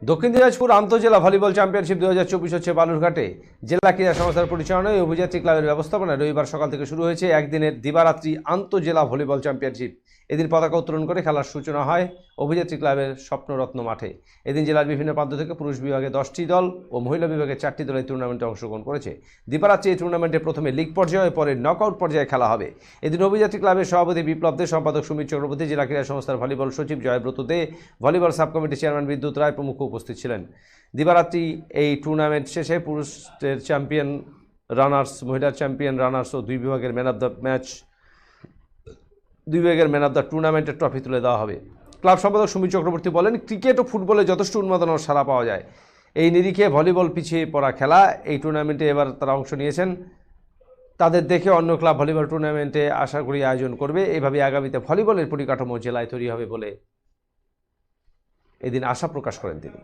দক্ষিণ Dinajpur আন্তঃজেলা volleyball championship 2024 হচ্ছে বালুরঘাটে। জেলা ক্রীড়া সংস্থার পরিচালনায় অভিযাত্রী ক্লাবের ব্যবস্থাপনায় রবিবার সকাল থেকে শুরু হয়েছে একদিনের দিবারাত্রি আন্তঃজেলা ভলিবল চ্যাম্পিয়নশিপ। এদিন পতাকা উত্তোলন করে খেলার সূচনা হয় অভিযাত্রী ক্লাবের স্বপ্নরত্ন মাঠে। এদিন জেলার বিভিন্ন প্রান্ত থেকে পুরুষ বিভাগে 10টি দল ও মহিলা বিভাগে 4টি দল এই টুর্নামেন্টে অংশগ্রহণ করেছে। দিবারাত্রি এই টুর্নামেন্টে প্রথমে লিগ পর্যায়ে পরে নকআউট পর্যায়ে খেলা হবে। এদিন অভিযাত্রী ক্লাবের সভাপতি বিপ্লব দে, সম্পাদক সুমিত চক্রবর্তী, জেলা ক্রীড়া সংস্থার ভলিবল সচিব জয়ব্রত দে, ভলিবল সাব কমিটির চেয়ারম্যান বিদ্যুৎ রায় প্রমুখ উপস্থিত ছিলেন। দিবারাত্রি এই টুর্নামেন্ট শেষে পুরুষের চ্যাম্পিয়ন রানার্স, মহিলার চ্যাম্পিয়ন রানার্স ও দুই বিভাগের ম্যান অব দ্য টুর্নামেন্টের ট্রফি তুলে দেওয়া হবে। ক্লাব সম্পাদক সুমিত চক্রবর্তী বলেন, ক্রিকেট ও ফুটবলে যথেষ্ট উন্মাদনার সাড়া পাওয়া যায়। এই নিরিখে ভলিবল পিছিয়ে পড়া খেলা। এই টুর্নামেন্টে এবার তারা অংশ নিয়েছেন। তাদের দেখে অন্য ক্লাব ভলিবল টুর্নামেন্টে আশা করি আয়োজন করবে। এইভাবে আগামীতে ভলিবলের পরিকাঠামো জেলায় তৈরি হবে বলে এদিন আশা প্রকাশ করেন তিনি।